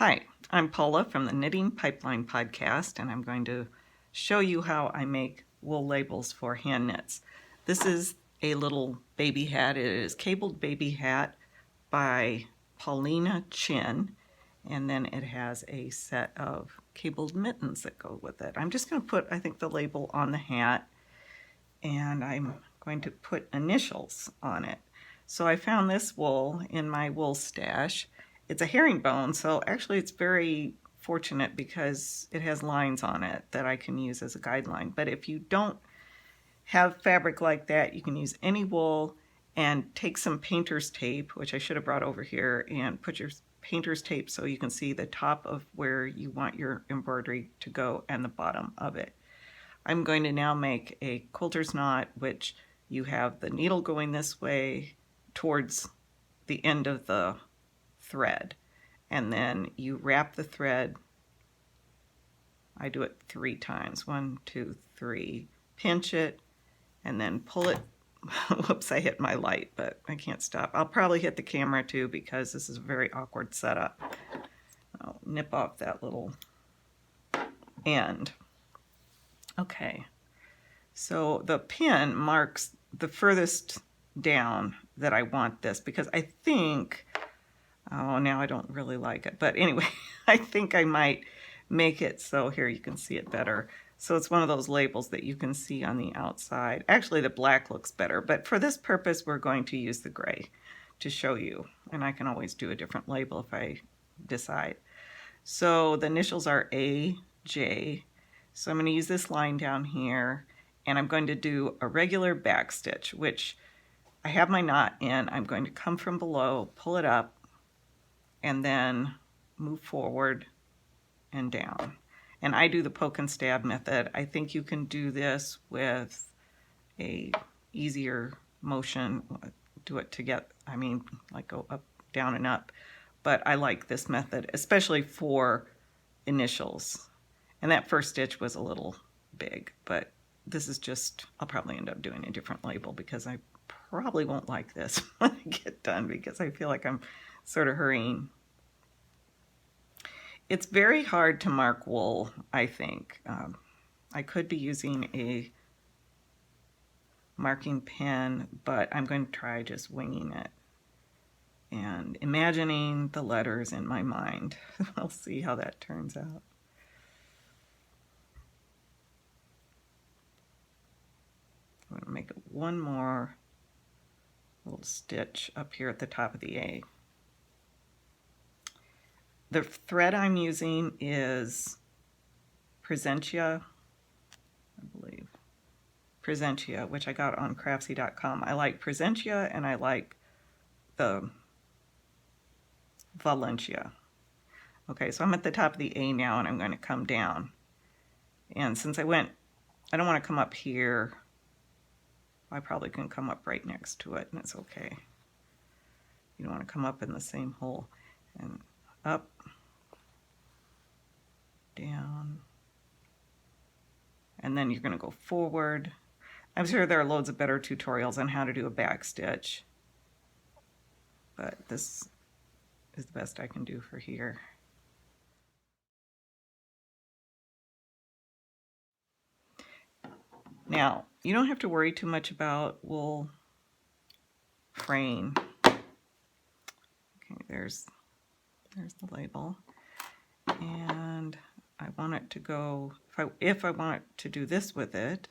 Hi, I'm Paula from the Knitting Pipeline podcast, and I'm going to show you how I make wool labels for hand knits. This is a little baby hat. It is Cabled Baby Hat by Paulina Chin, and then it has a set of cabled mittens that go with it. I'm just going to put, I think, the label on the hat, and I'm going to put initials on it. So I found this wool in my wool stash. It's a herringbone, so actually it's very fortunate because it has lines on it that I can use as a guideline. But if you don't have fabric like that, you can use any wool and take some painter's tape, which I should have brought over here, and put your painter's tape so you can see the top of where you want your embroidery to go and the bottom of it. I'm going to now make a quilter's knot, which you have the needle going this way towards the end of the thread, and then you wrap the thread. I do it 3 times, 1, 2, 3, pinch it, and then pull it. Whoops, I hit my light, but I can't stop. I'll probably hit the camera too because this is a very awkward setup. I'll nip off that little end. Okay, so the pin marks the furthest down that I want this, because I think, oh, now I don't really like it, but anyway, I think I might make it so here you can see it better. So it's one of those labels that you can see on the outside. Actually, the black looks better, but for this purpose, we're going to use the gray to show you, and I can always do a different label if I decide. So the initials are A, J. So I'm going to use this line down here, and I'm going to do a regular back stitch, which I have my knot in. I'm going to come from below, pull it up, and then move forward and down. And I do the poke and stab method. I think you can do this with a easier motion, do it together, like go up, down, and up. But I like this method, especially for initials. And that first stitch was a little big, but this is just, I'll probably end up doing a different label because I probably won't like this when I get done because I feel like I'm sort of hurrying. It's very hard to mark wool, I think. I could be using a marking pen, but I'm going to try just winging it and imagining the letters in my mind. I'll see how that turns out. I'm going to make one more little stitch up here at the top of the A. The thread I'm using is Presencia, I believe. Presencia, which I got on craftsy.com. I like Presencia and I like the Valencia. Okay, so I'm at the top of the A now and I'm going to come down. And since I don't want to come up here, I probably can come up right next to it, and it's okay. You don't want to come up in the same hole. And up, down, and then you're going to go forward. I'm sure there are loads of better tutorials on how to do a back stitch, but this is the best I can do for here. Now, you don't have to worry too much about wool fraying. Okay, there's the label. And I want it to go, if I want to do this with it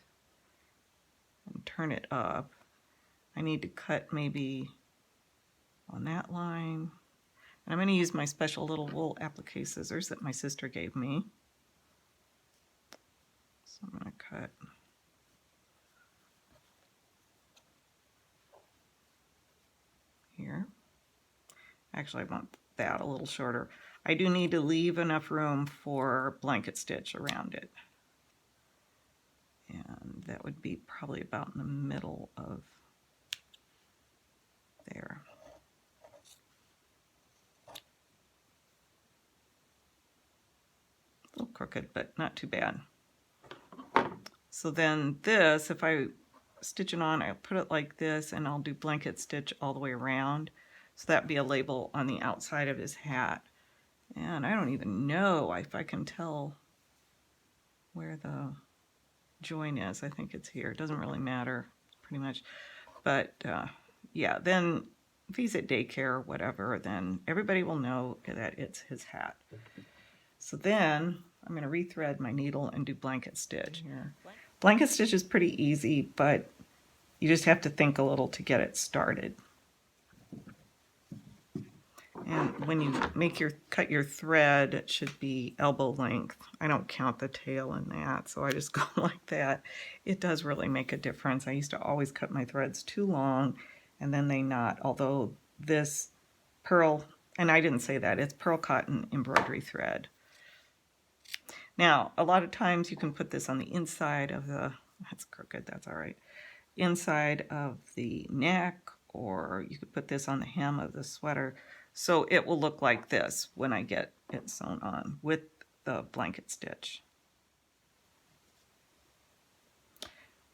and turn it up, I need to cut maybe on that line. And I'm going to use my special little wool applique scissors that my sister gave me. So I'm going to cut here. Actually, I want that a little shorter. I do need to leave enough room for blanket stitch around it. And that would be probably about in the middle of there. A little crooked, but not too bad. So then this, if I stitch it on, I'll put it like this, and I'll do blanket stitch all the way around. So that'd be a label on the outside of his hat. And I don't even know if I can tell where the join is. I think it's here. It doesn't really matter, pretty much. But yeah, then if he's at daycare or whatever, then everybody will know that it's his hat. So then I'm going to rethread my needle and do blanket stitch here. Blanket stitch is pretty easy, but you just have to think a little to get it started. And when you cut your thread, it should be elbow length. I don't count the tail in that, so I just go like that. It does really make a difference. I used to always cut my threads too long and then they knot, although this pearl, and I didn't say that, it's pearl cotton embroidery thread. Now, a lot of times you can put this on the inside of the, that's crooked, that's all right, inside of the neck, or you could put this on the hem of the sweater. So it will look like this when I get it sewn on with the blanket stitch.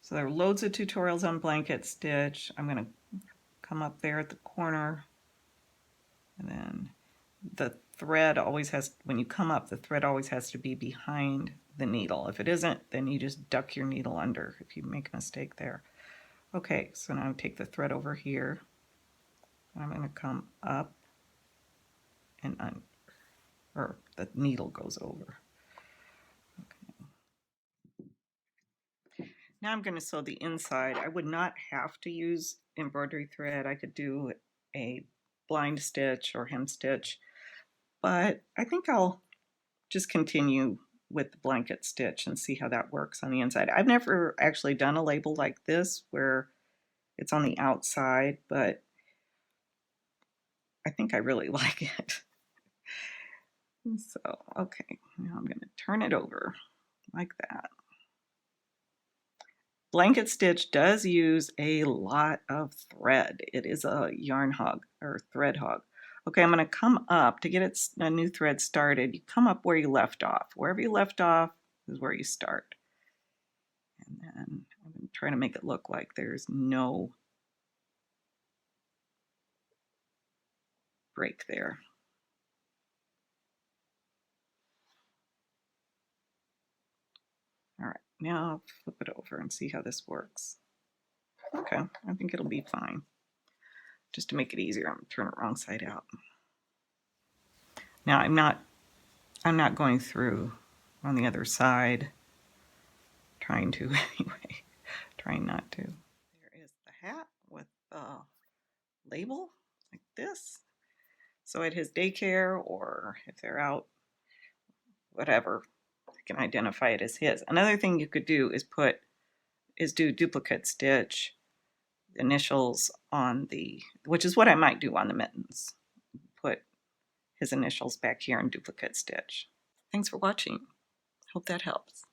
So there are loads of tutorials on blanket stitch. I'm going to come up there at the corner, and then the thread always has, when you come up, the thread always has to be behind the needle. If it isn't, then you just duck your needle under if you make a mistake there. Okay, so now I take the thread over here, and I'm going to come up and under, or the needle goes over. Okay. Now I'm going to sew the inside. I would not have to use embroidery thread. I could do a blind stitch or hem stitch, but I think I'll just continue with the blanket stitch and see how that works on the inside. I've never actually done a label like this where it's on the outside, but I think I really like it. So, okay, now I'm going to turn it over like that. Blanket stitch does use a lot of thread. It is a yarn hog or thread hog. Okay, I'm going to come up to get a new thread started. You come up where you left off. Wherever you left off is where you start. And then I'm trying to make it look like there's no break there. All right, now I'll flip it over and see how this works. Okay, I think it'll be fine. Just to make it easier, I'm going to turn it wrong side out. Now I'm not going through on the other side. Trying to anyway. Trying not to. There is the hat with the label like this. So at his daycare, or if they're out, whatever, I can identify it as his. Another thing you could do is do duplicate stitch initials on the, which is what I might do on the mittens. Put his initials back here in duplicate stitch. Thanks for watching. Hope that helps.